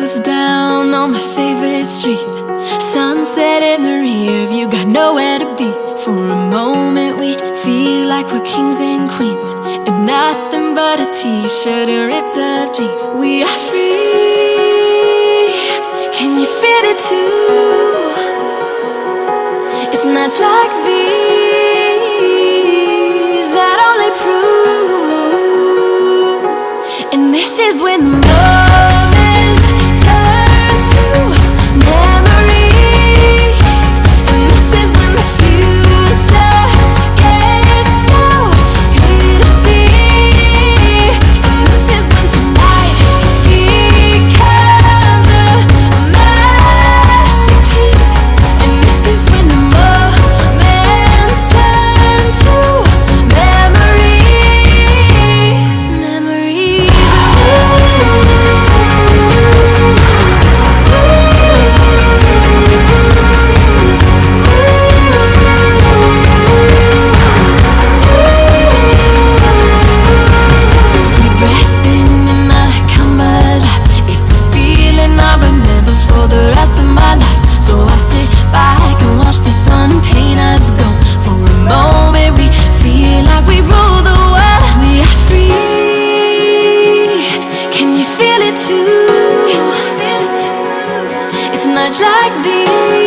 windows down on my favorite street. Sunset in the rear view, got nowhere to be. For a moment we feel like we're kings and queens, and nothing but a t-shirt and ripped up jeans. We are free, can you feel it too? It's nights like these that only prove. And this is when the moments turn to memories. And this is when the future gets so clear to see. And this is when tonight becomes a masterpiece. And this is when the moments turn to memories. Memories. Deep breath in and I come alive. It's a feeling I remember for the rest of my life. So I sit back and watch the sun paint us gold. For a moment we feel like we rule the world. We are free, can you feel it too? It's nights like these